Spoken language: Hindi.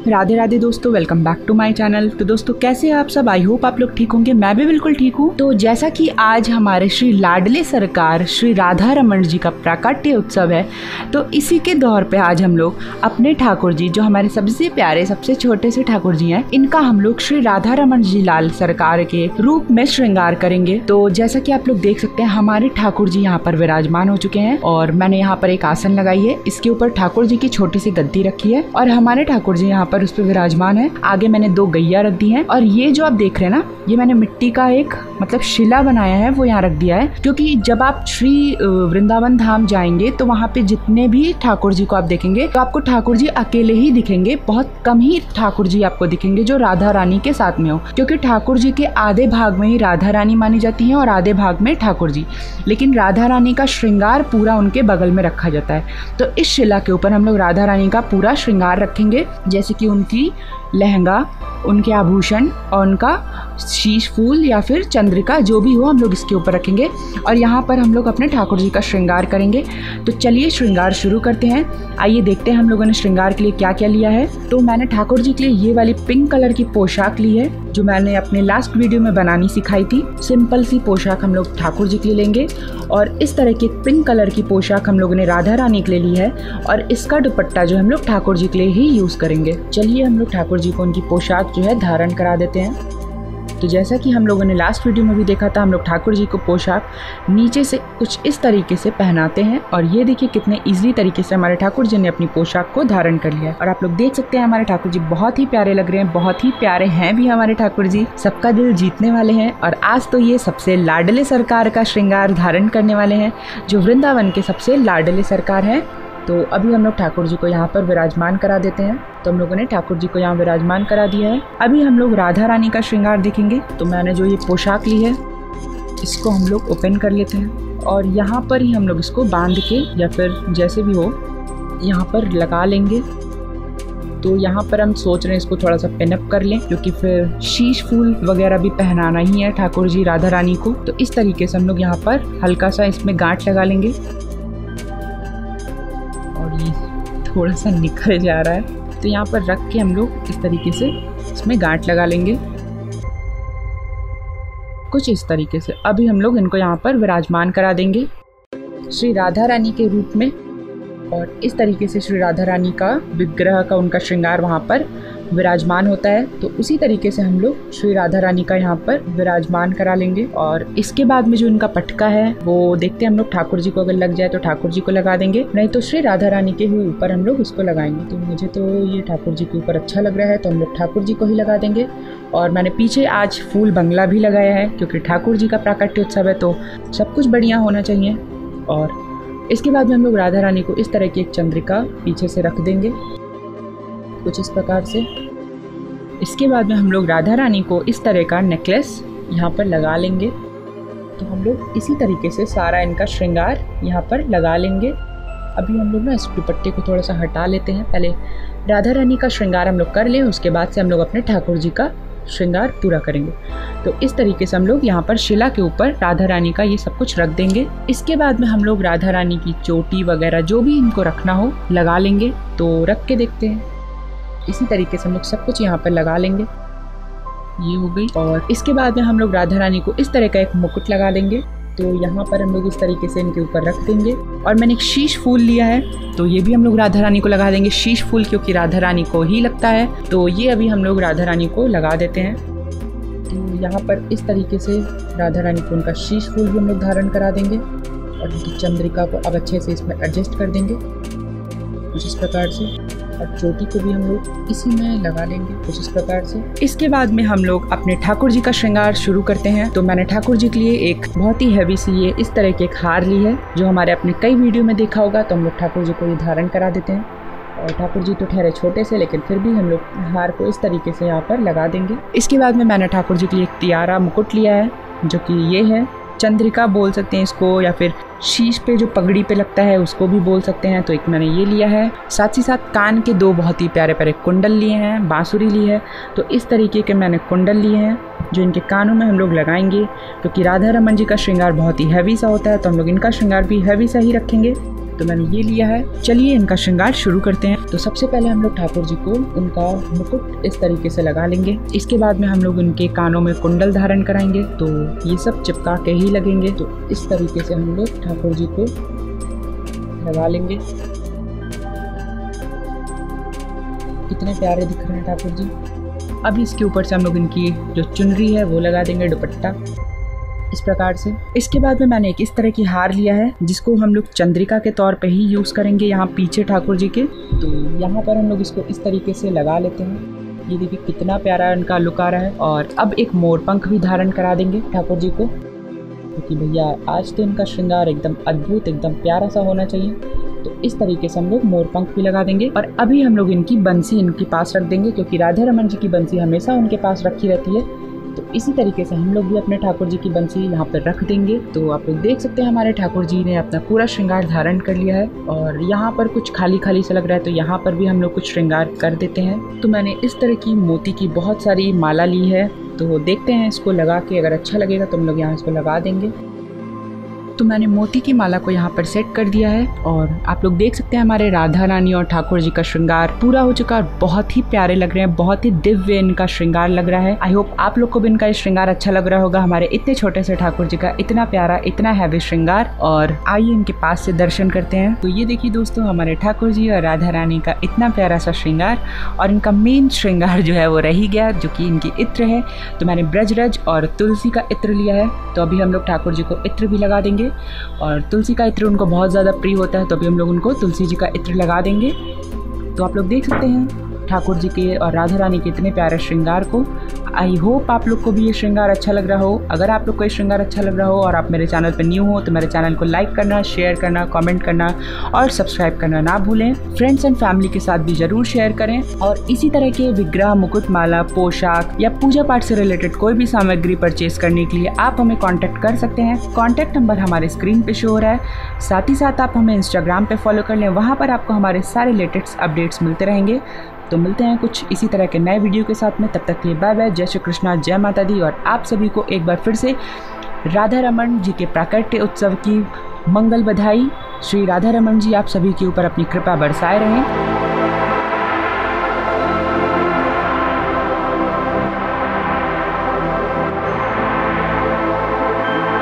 राधे राधे दोस्तों, welcome back to my channel. तो दोस्तों कैसे हैं आप सब? आई होप आप लोग ठीक होंगे। मैं भी बिल्कुल ठीक हूँ। तो जैसा कि आज हमारे श्री लाडले सरकार श्री राधा रमन जी का प्राकट्य उत्सव है, तो इसी के दौर पे आज हम लोग अपने ठाकुर जी, जो हमारे सबसे प्यारे सबसे छोटे से ठाकुर जी हैं, इनका हम लोग श्री राधा रमन जी लाल सरकार के रूप में श्रृंगार करेंगे। तो जैसा कि आप लोग देख सकते हैं, हमारे ठाकुर जी यहाँ पर विराजमान हो चुके हैं और मैंने यहाँ पर एक आसन लगाई है। इसके ऊपर ठाकुर जी की छोटी सी गद्दी रखी है और हमारे ठाकुर जी यहाँ पर उस पर विराजमान है। आगे मैंने 2 गैया रख दी हैं और ये जो आप देख रहे हैं ना, ये मैंने मिट्टी का एक शिला बनाया है, वो यहाँ रख दिया है। क्योंकि जब आप श्री वृंदावन धाम जाएंगे तो वहाँ पे जितने भी ठाकुर जी को आप देखेंगे तो आपको ठाकुर जी अकेले ही दिखेंगे। बहुत कम ही ठाकुर जी आपको दिखेंगे जो राधा रानी के साथ में हो, क्योंकि ठाकुर जी के आधे भाग में ही राधा रानी मानी जाती है और आधे भाग में ठाकुर जी। लेकिन राधा रानी का श्रृंगार पूरा उनके बगल में रखा जाता है। तो इस शिला के ऊपर हम लोग राधा रानी का पूरा श्रृंगार रखेंगे, जैसे कि उनकी लहंगा, उनके आभूषण और उनका शीश फूल या फिर चंद्रिका जो भी हो, हम लोग इसके ऊपर रखेंगे और यहाँ पर हम लोग अपने ठाकुर जी का श्रृंगार करेंगे। तो चलिए श्रृंगार शुरू करते हैं। आइए देखते हैं हम लोगों ने श्रृंगार के लिए क्या क्या लिया है। तो मैंने ठाकुर जी के लिए ये वाली पिंक कलर की पोशाक ली है, जो मैंने अपने लास्ट वीडियो में बनानी सिखाई थी। सिंपल सी पोशाक हम लोग ठाकुर जी के लिए लेंगे और इस तरह की पिंक कलर की पोशाक हम लोगों ने राधा रानी के लिए ली है और इसका दुपट्टा जो हम लोग ठाकुर जी के लिए ही यूज करेंगे। चलिए हम लोग ठाकुर जी को उनकी पोशाक जो है धारण करा देते हैं। तो जैसा कि हम लोगों ने लास्ट वीडियो में भी देखा था, हम लोग ठाकुर जी को पोशाक नीचे से कुछ इस तरीके से पहनाते हैं और ये देखिए कितने इजीली तरीके से हमारे ठाकुर जी ने अपनी पोशाक को धारण कर लिया है। और आप लोग देख सकते हैं हमारे ठाकुर जी बहुत ही प्यारे लग रहे हैं, बहुत ही प्यारे हैं भी हमारे ठाकुर जी। सबका दिल जीतने वाले हैं और आज तो ये सबसे लाडले सरकार का श्रृंगार धारण करने वाले हैं, जो वृंदावन के सबसे लाडले सरकार हैं। तो अभी हम लोग ठाकुर जी को यहाँ पर विराजमान करा देते हैं। तो हम लोगों ने ठाकुर जी को यहाँ विराजमान करा दिया है। अभी हम लोग राधा रानी का श्रृंगार देखेंगे। तो मैंने जो ये पोशाक ली है, इसको हम लोग ओपन कर लेते हैं और यहाँ पर ही हम लोग इसको बांध के या फिर जैसे भी हो यहाँ पर लगा लेंगे। तो यहाँ पर हम सोच रहे हैं इसको थोड़ा सा पिनअप कर लें, क्योंकि फिर शीश फूल वगैरह भी पहनाना ही है ठाकुर जी राधा रानी को। तो इस तरीके से हम लोग यहाँ पर हल्का सा इसमें गांठ लगा लेंगे और ये थोड़ा सा निकल जा रहा है। तो यहाँ पर रख के हम लोग इस तरीके से इसमें गांठ लगा लेंगे कुछ इस तरीके से। अभी हम लोग इनको यहाँ पर विराजमान करा देंगे श्री राधा रानी के रूप में और इस तरीके से श्री राधा रानी का विग्रह का उनका श्रृंगार वहाँ पर विराजमान होता है। तो उसी तरीके से हम लोग श्री राधा रानी का यहाँ पर विराजमान करा लेंगे और इसके बाद में जो इनका पटका है वो देखते हैं हम लोग ठाकुर जी को अगर लग जाए तो ठाकुर जी को लगा देंगे, नहीं तो श्री राधा रानी के ही ऊपर हम लोग इसको लगाएंगे। तो मुझे तो ये ठाकुर जी के ऊपर अच्छा लग रहा है, तो हम लोग ठाकुर जी को ही लगा देंगे। और मैंने पीछे आज फूल बंगला भी लगाया है, क्योंकि ठाकुर जी का प्राकट्य उत्सव है तो सब कुछ बढ़िया होना चाहिए। और इसके बाद में हम लोग राधा रानी को इस तरह की एक चंद्रिका पीछे से रख देंगे कुछ इस प्रकार से। इसके बाद में हम लोग राधा रानी को इस तरह का नेकलेस यहाँ पर लगा लेंगे। तो हम लोग इसी तरीके से सारा इनका श्रृंगार यहाँ पर लगा लेंगे। अभी हम लोग ना इस दुपट्टे को थोड़ा सा हटा लेते हैं। पहले राधा रानी का श्रृंगार हम लोग कर लें, उसके बाद से हम लोग अपने ठाकुर जी का श्रृंगार पूरा करेंगे। तो इस तरीके से हम लोग यहाँ पर शिला के ऊपर राधा रानी का ये सब कुछ रख देंगे। इसके बाद में हम लोग राधा रानी की चोटी वगैरह जो भी इनको रखना हो लगा लेंगे। तो रख के देखते हैं। इसी तरीके से हम लोग सब कुछ यहाँ पर लगा लेंगे। ये हो गई। और इसके बाद में हम लोग राधा रानी को इस तरह का एक मुकुट लगा देंगे। तो यहाँ पर हम लोग इस तरीके से इनके ऊपर रख देंगे और मैंने एक शीश फूल लिया है, तो ये भी हम लोग राधा रानी को लगा देंगे। शीश फूल क्योंकि राधा रानी को ही लगता है, तो ये अभी हम लोग राधा रानी को लगा देते हैं। तो यहाँ पर इस तरीके से राधा रानी को उनका शीश फूल भी हम लोग धारण करा देंगे और उनकी चंद्रिका को अब अच्छे से इसमें एडजस्ट कर देंगे कुछ इस प्रकार से। और चोटी को भी हम लोग इसी में लगा लेंगे कुछ इस प्रकार से। इसके बाद में हम लोग अपने ठाकुर जी का श्रृंगार शुरू करते हैं। तो मैंने ठाकुर जी के लिए एक बहुत ही हैवी सी ये इस तरह की एक हार ली है, जो हमारे अपने कई वीडियो में देखा होगा। तो हम लोग ठाकुर जी को ये धारण करा देते हैं और ठाकुर जी तो ठहरे छोटे से, लेकिन फिर भी हम लोग हार को इस तरीके से यहाँ पर लगा देंगे। इसके बाद में मैंने ठाकुर जी के लिए एक तियारा मुकुट लिया है, जो कि ये है, चंद्रिका बोल सकते हैं इसको, या फिर शीश पे जो पगड़ी पे लगता है उसको भी बोल सकते हैं। तो एक मैंने ये लिया है। साथ ही साथ कान के 2 बहुत ही प्यारे प्यारे कुंडल लिए हैं, बांसुरी ली है। तो इस तरीके के मैंने कुंडल लिए हैं जो इनके कानों में हम लोग लगाएंगे, क्योंकि राधा रमन जी का श्रृंगार बहुत ही हैवी सा होता है, तो हम लोग इनका श्रृंगार भी हैवी सा ही रखेंगे। तो मैंने ये लिया है। चलिए इनका श्रृंगार शुरू करते हैं। तो सबसे पहले हम लोग ठाकुर जी को उनका मुकुट इस तरीके से लगा लेंगे। इसके बाद में हम लोग उनके कानों में कुंडल धारण कराएंगे, तो ये सब चिपका के ही लगेंगे। तो इस तरीके से हम लोग ठाकुर जी को लगा लेंगे। कितने प्यारे दिख रहे हैं ठाकुर जी। अब इसके ऊपर से हम लोग इनकी जो चुनरी है वो लगा देंगे, दुपट्टा इस प्रकार से। इसके बाद में मैंने एक इस तरह की हार लिया है जिसको हम लोग चंद्रिका के तौर पे ही यूज़ करेंगे यहाँ पीछे ठाकुर जी के। तो यहाँ पर हम लोग इसको इस तरीके से लगा लेते हैं। ये देखिए कितना प्यारा इनका लुक आ रहा है। और अब एक मोर पंख भी धारण करा देंगे ठाकुर जी को, क्योंकि भैया आज तो इनका श्रृंगार एकदम अद्भुत, एकदम प्यारा सा होना चाहिए। तो इस तरीके से हम लोग मोर पंख भी लगा देंगे। और अभी हम लोग इनकी बंसी इनके पास रख देंगे, क्योंकि राधा रमन जी की बंसी हमेशा उनके पास रखी रहती है। तो इसी तरीके से हम लोग भी अपने ठाकुर जी की बंसी यहाँ पर रख देंगे। तो आप लोग देख सकते हैं हमारे ठाकुर जी ने अपना पूरा श्रृंगार धारण कर लिया है। और यहाँ पर कुछ खाली खाली सा लग रहा है, तो यहाँ पर भी हम लोग कुछ श्रृंगार कर देते हैं। तो मैंने इस तरह की मोती की बहुत सारी माला ली है, तो देखते हैं इसको लगा के, अगर अच्छा लगेगा तो हम लोग यहाँ इसको लगा देंगे। तो मैंने मोती की माला को यहाँ पर सेट कर दिया है। और आप लोग देख सकते हैं हमारे राधा रानी और ठाकुर जी का श्रृंगार पूरा हो चुका है। बहुत ही प्यारे लग रहे हैं, बहुत ही दिव्य इनका श्रृंगार लग रहा है। आई होप आप लोग को भी इनका श्रृंगार अच्छा लग रहा होगा। हमारे इतने छोटे से ठाकुर जी का इतना प्यारा, इतना हैवी श्रृंगार। और आइए इनके पास से दर्शन करते हैं। तो ये देखिए दोस्तों, हमारे ठाकुर जी और राधा रानी का इतना प्यारा सा श्रृंगार। और इनका मेन श्रृंगार जो है वो रह ही गया, जो कि इनकी इत्र है। तो मैंने ब्रजरज और तुलसी का इत्र लिया है। तो अभी हम लोग ठाकुर जी को इत्र भी लगा देंगे। और तुलसी का इत्र उनको बहुत ज़्यादा प्रिय होता है, तो अभी हम लोग उनको तुलसी जी का इत्र लगा देंगे। तो आप लोग देख सकते हैं ठाकुर जी के और राधा रानी के इतने प्यारे श्रृंगार को। आई होप आप लोग को भी ये श्रृंगार अच्छा लग रहा हो। अगर आप लोग को ये श्रृंगार अच्छा लग रहा हो और आप मेरे चैनल पर न्यू हो, तो मेरे चैनल को लाइक करना, शेयर करना, कमेंट करना और सब्सक्राइब करना ना भूलें। फ्रेंड्स एंड फैमिली के साथ भी ज़रूर शेयर करें। और इसी तरह के विग्रह, मुकुट माला, पोशाक या पूजा पाठ से रिलेटेड कोई भी सामग्री परचेज करने के लिए आप हमें कॉन्टैक्ट कर सकते हैं। कॉन्टैक्ट नंबर हमारे स्क्रीन पे शो हो रहा है। साथ ही साथ आप हमें इंस्टाग्राम पे फॉलो कर लें, वहाँ पर आपको हमारे सारे लेटेस्ट अपडेट्स मिलते रहेंगे। तो मिलते हैं कुछ इसी तरह के नए वीडियो के साथ में। तब तक के लिए बाय बाय, जय श्री कृष्णा, जय माता दी। और आप सभी को एक बार फिर से राधा रमन जी के प्राकट्य उत्सव की मंगल बधाई। श्री राधा रमन जी आप सभी के ऊपर अपनी कृपा बरसाए रहें।